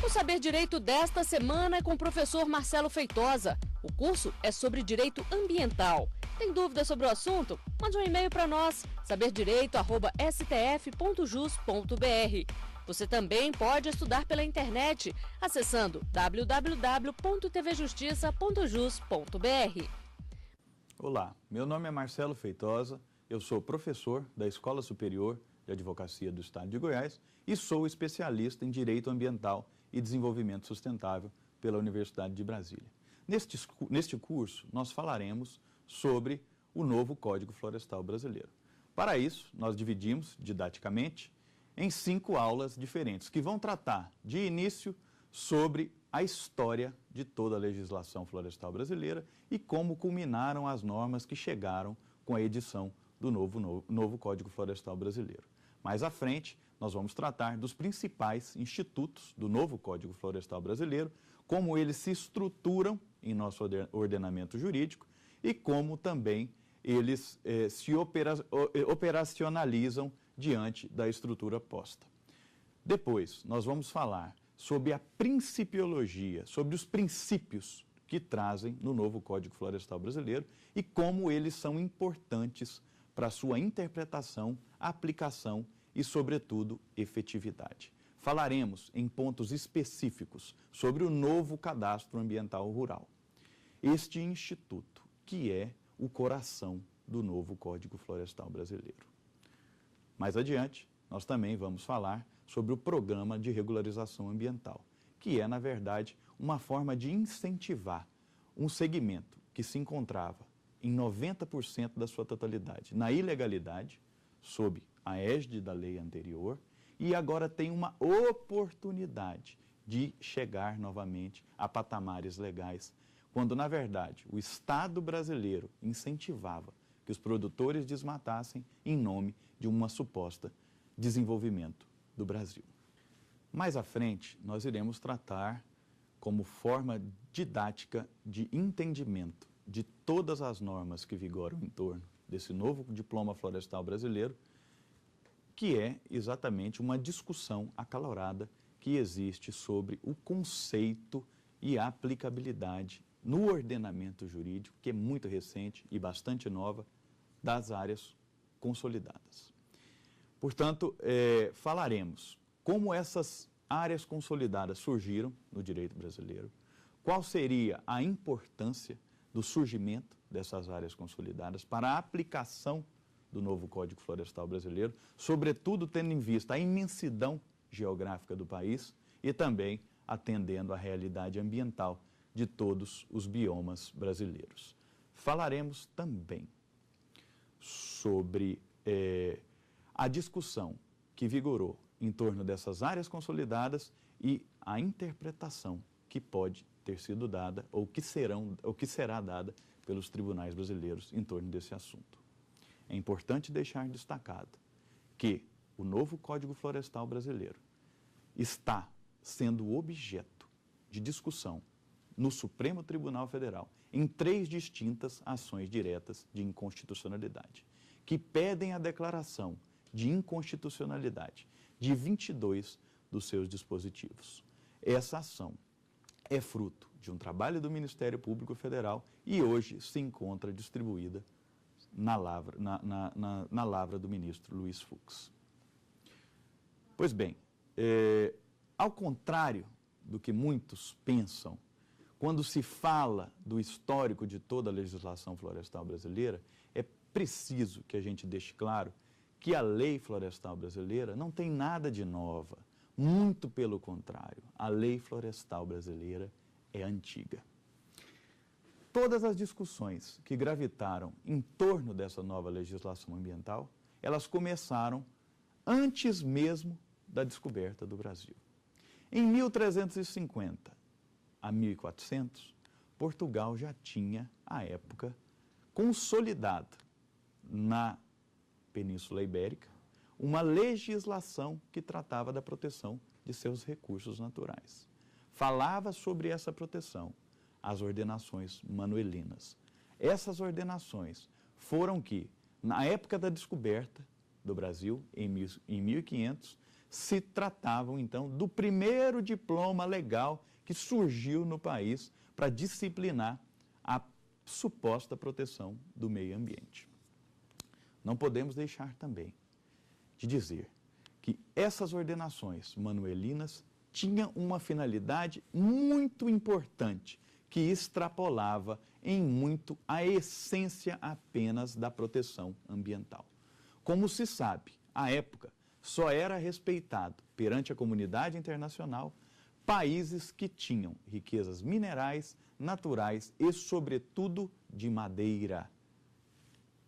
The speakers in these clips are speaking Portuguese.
O Saber Direito desta semana é com o professor Marcelo Feitosa. O curso é sobre direito ambiental. Tem dúvidas sobre o assunto? Mande um e-mail para nós, saberdireito@stf.jus.br. Você também pode estudar pela internet, acessando www.tvjustiça.jus.br. Olá, meu nome é Marcelo Feitosa, eu sou professor da Escola Superior de Advocacia do Estado de Goiás e sou especialista em Direito Ambiental e Desenvolvimento Sustentável pela Universidade de Brasília. Neste curso, nós falaremos sobre o novo Código Florestal Brasileiro. Para isso, nós dividimos, didaticamente, em 5 aulas diferentes, que vão tratar, de início, sobre a história de toda a legislação florestal brasileira e como culminaram as normas que chegaram com a edição do novo Código Florestal Brasileiro. Mais à frente, nós vamos tratar dos principais institutos do novo Código Florestal Brasileiro, como eles se estruturam em nosso ordenamento jurídico e como também eles se operacionalizam diante da estrutura posta. Depois, nós vamos falar sobre a principiologia, sobre os princípios que trazem no novo Código Florestal Brasileiro e como eles são importantes para a sua interpretação, aplicação e, sobretudo, efetividade. Falaremos em pontos específicos sobre o novo Cadastro Ambiental Rural. Este instituto, que é o coração do novo Código Florestal Brasileiro. Mais adiante, nós também vamos falar sobre o Programa de Regularização Ambiental, que é, na verdade, uma forma de incentivar um segmento que se encontrava em 90% da sua totalidade na ilegalidade, sob a égide da lei anterior, e agora tem uma oportunidade de chegar novamente a patamares legais, quando, na verdade, o Estado brasileiro incentivava que os produtores desmatassem em nome de uma suposta desenvolvimento do Brasil. Mais à frente, nós iremos tratar como forma didática de entendimento de todas as normas que vigoram em torno desse novo diploma florestal brasileiro, que é exatamente uma discussão acalorada que existe sobre o conceito e a aplicabilidade no ordenamento jurídico, que é muito recente e bastante nova, das áreas consolidadas. Portanto, falaremos como essas áreas consolidadas surgiram no direito brasileiro, qual seria a importância do surgimento dessas áreas consolidadas para a aplicação do novo Código Florestal Brasileiro, sobretudo tendo em vista a imensidão geográfica do país e também atendendo à realidade ambiental de todos os biomas brasileiros. Falaremos também sobre a discussão que vigorou em torno dessas áreas consolidadas e a interpretação que pode ter sido dada ou que será dada pelos tribunais brasileiros em torno desse assunto. É importante deixar destacado que o novo Código Florestal Brasileiro está sendo objeto de discussão no Supremo Tribunal Federal em 3 distintas ações diretas de inconstitucionalidade, que pedem a declaração de inconstitucionalidade de 22 dos seus dispositivos. Essa ação é fruto de um trabalho do Ministério Público Federal e hoje se encontra distribuída na lavra do ministro Luiz Fux. Pois bem, ao contrário do que muitos pensam, quando se fala do histórico de toda a legislação florestal brasileira, é preciso que a gente deixe claro que a lei florestal brasileira não tem nada de nova. Muito pelo contrário, a lei florestal brasileira é antiga. Todas as discussões que gravitaram em torno dessa nova legislação ambiental, elas começaram antes mesmo da descoberta do Brasil. Em 1350 a 1400, Portugal já tinha, à época, consolidado na Península Ibérica uma legislação que tratava da proteção de seus recursos naturais. Falava sobre essa proteção as ordenações manuelinas. Essas ordenações foram que, na época da descoberta do Brasil, em 1500, se tratavam, então, do primeiro diploma legal que surgiu no país para disciplinar a suposta proteção do meio ambiente. Não podemos deixar também de dizer que essas ordenações manuelinas tinham uma finalidade muito importante, que extrapolava em muito a essência apenas da proteção ambiental. Como se sabe, à época, só era respeitado perante a comunidade internacional países que tinham riquezas minerais, naturais e, sobretudo, de madeira.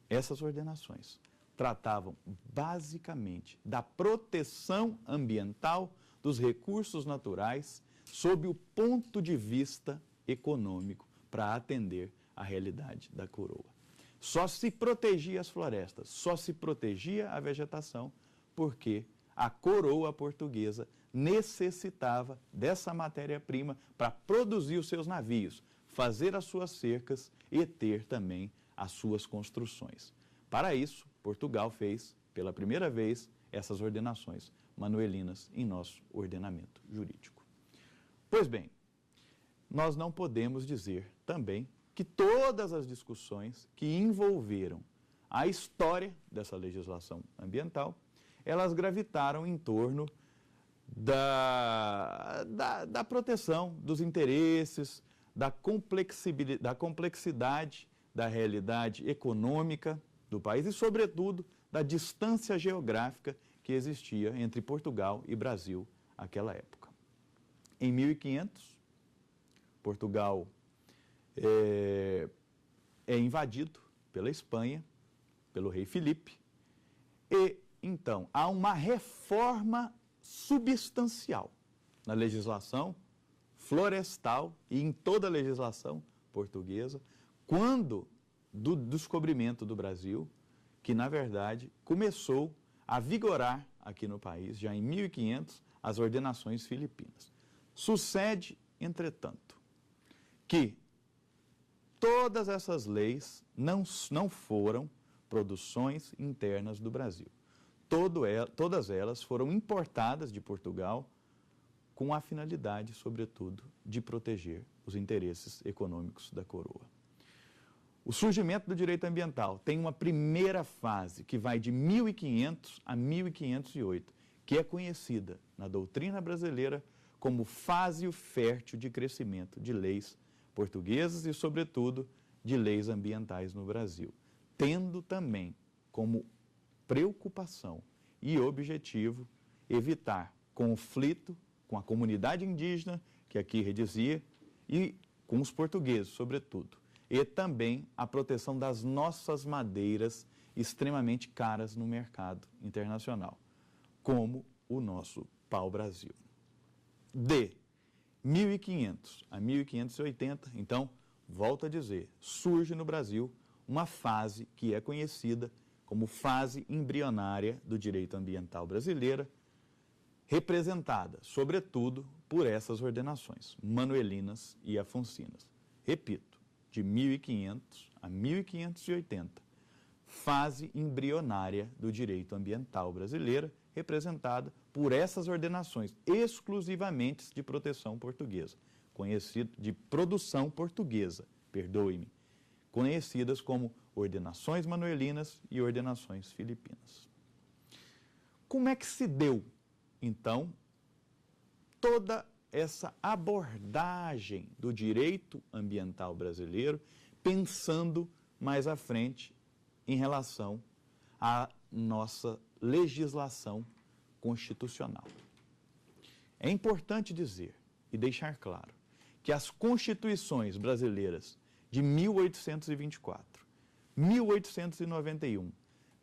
Essas ordenações tratavam basicamente da proteção ambiental dos recursos naturais sob o ponto de vista econômico para atender à realidade da coroa. Só se protegia as florestas, só se protegia a vegetação porque a coroa portuguesa necessitava dessa matéria-prima para produzir os seus navios, fazer as suas cercas e ter também as suas construções. Para isso, Portugal fez, pela primeira vez, essas ordenações manuelinas em nosso ordenamento jurídico. Pois bem, nós não podemos dizer também que todas as discussões que envolveram a história dessa legislação ambiental, elas gravitaram em torno da proteção dos interesses, da complexidade da realidade econômica do país e, sobretudo, da distância geográfica que existia entre Portugal e Brasil naquela época. Em 1500, Portugal é invadido pela Espanha, pelo rei Filipe, e, então, há uma reforma substancial na legislação florestal e em toda a legislação portuguesa, quando do descobrimento do Brasil, que, na verdade, começou a vigorar aqui no país, já em 1500, as ordenações filipinas. Sucede, entretanto, que todas essas leis não foram produções internas do Brasil. Todas elas foram importadas de Portugal com a finalidade, sobretudo, de proteger os interesses econômicos da coroa. O surgimento do direito ambiental tem uma primeira fase que vai de 1500 a 1508, que é conhecida na doutrina brasileira como fase fértil de crescimento de leis portuguesas e, sobretudo, de leis ambientais no Brasil, tendo também como preocupação e objetivo evitar conflito com a comunidade indígena, que aqui residia, e com os portugueses, sobretudo, e também a proteção das nossas madeiras extremamente caras no mercado internacional, como o nosso pau-brasil. De 1500 a 1580, então, volto a dizer, surge no Brasil uma fase que é conhecida como fase embrionária do direito ambiental brasileira, representada, sobretudo, por essas ordenações, manuelinas e afoncinas. Repito, de 1500 a 1580, fase embrionária do direito ambiental brasileiro, representada por essas ordenações exclusivamente de proteção portuguesa, conhecido de produção portuguesa, perdoe-me, conhecidas como ordenações manuelinas e ordenações filipinas. Como é que se deu, então, toda essa abordagem do direito ambiental brasileiro, pensando mais à frente em relação à nossa legislação constitucional? É importante dizer e deixar claro que as constituições brasileiras de 1824, 1891,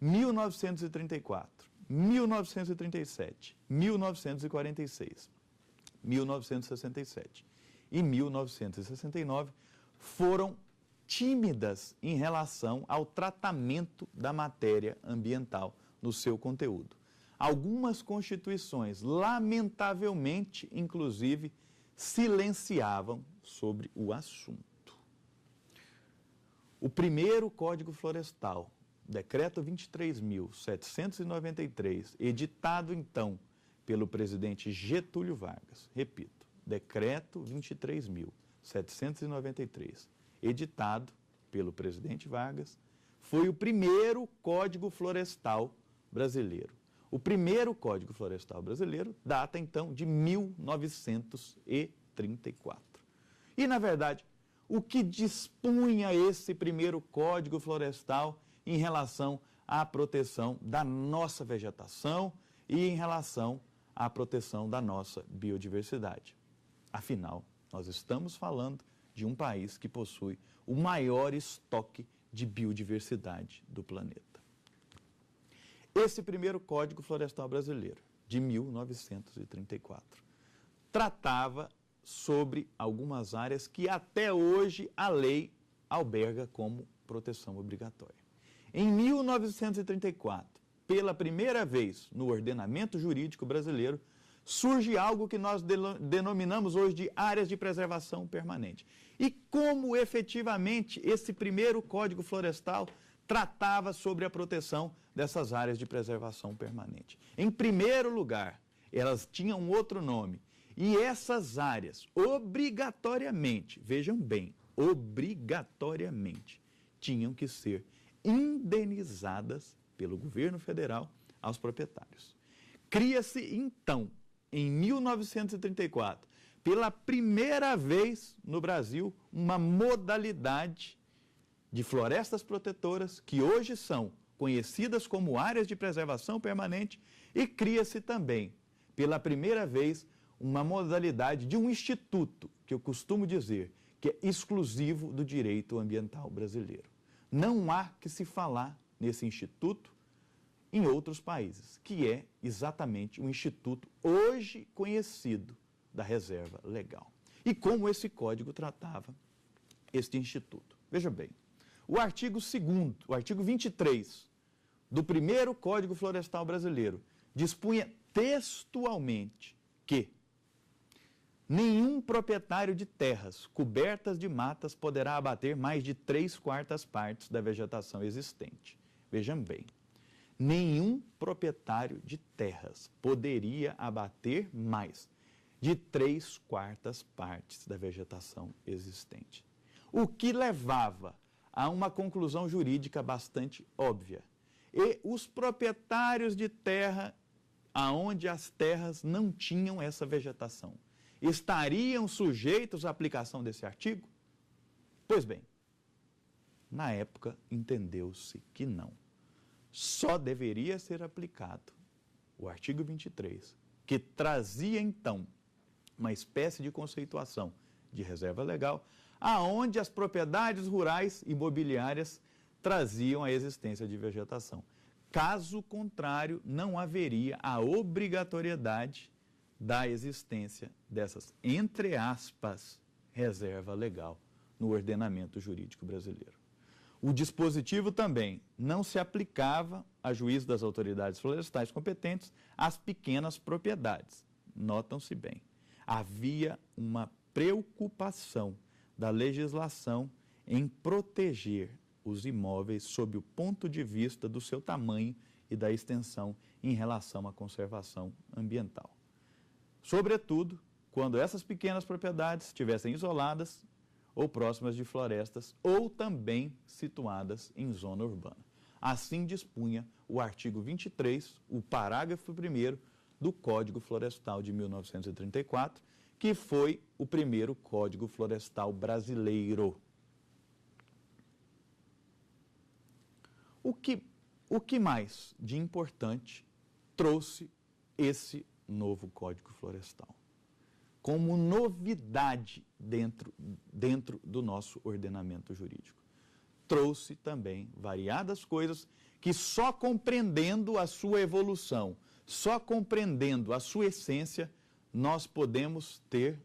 1934, 1937, 1946, 1967 e 1969 foram tímidas em relação ao tratamento da matéria ambiental no seu conteúdo. Algumas constituições, lamentavelmente, inclusive, silenciavam sobre o assunto. O primeiro Código Florestal, Decreto 23.793, editado então pelo presidente Getúlio Vargas. Repito, Decreto 23.793, editado pelo presidente Vargas, foi o primeiro Código Florestal brasileiro. O primeiro Código Florestal brasileiro data, então, de 1934. E, na verdade, o que dispunha esse primeiro Código Florestal em relação à proteção da nossa vegetação e em relação à proteção da nossa biodiversidade? Afinal, nós estamos falando de um país que possui o maior estoque de biodiversidade do planeta. Esse primeiro Código Florestal brasileiro, de 1934, tratava sobre algumas áreas que até hoje a lei alberga como proteção obrigatória. Em 1934, pela primeira vez no ordenamento jurídico brasileiro, surge algo que nós denominamos hoje de áreas de preservação permanente. E como efetivamente esse primeiro Código Florestal tratava sobre a proteção dessas áreas de preservação permanente. Em primeiro lugar, elas tinham outro nome, e essas áreas, obrigatoriamente, vejam bem, obrigatoriamente, tinham que ser indenizadas pelo governo federal aos proprietários. Cria-se, então, em 1934, pela primeira vez no Brasil, uma modalidade de florestas protetoras que hoje são conhecidas como áreas de preservação permanente, e cria-se também, pela primeira vez, uma modalidade de um instituto, que eu costumo dizer que é exclusivo do direito ambiental brasileiro. Não há que se falar nesse instituto em outros países, que é exatamente o instituto hoje conhecido da reserva legal. E como esse código tratava este instituto? Veja bem, o artigo 2º, o artigo 23 do primeiro Código Florestal brasileiro dispunha textualmente que nenhum proprietário de terras cobertas de matas poderá abater mais de 3/4 partes da vegetação existente. Vejam bem, nenhum proprietário de terras poderia abater mais de 3/4 partes da vegetação existente. O que levava a uma conclusão jurídica bastante óbvia. E os proprietários de terra, aonde as terras não tinham essa vegetação, estariam sujeitos à aplicação desse artigo? Pois bem, na época entendeu-se que não. Só deveria ser aplicado o artigo 23, que trazia então uma espécie de conceituação de reserva legal, aonde as propriedades rurais imobiliárias traziam a existência de vegetação. Caso contrário, não haveria a obrigatoriedade da existência dessas, entre aspas, reserva legal no ordenamento jurídico brasileiro. O dispositivo também não se aplicava a juízo das autoridades florestais competentes às pequenas propriedades. Notam-se bem, havia uma preocupação da legislação em proteger os imóveis sob o ponto de vista do seu tamanho e da extensão em relação à conservação ambiental. Sobretudo, quando essas pequenas propriedades estivessem isoladas ou próximas de florestas ou também situadas em zona urbana. Assim dispunha o artigo 23, o parágrafo 1º do Código Florestal de 1934, que foi o primeiro Código Florestal brasileiro. O que mais de importante trouxe esse novo Código Florestal? Como novidade dentro do nosso ordenamento jurídico. Trouxe também variadas coisas que só compreendendo a sua evolução, só compreendendo a sua essência, nós podemos ter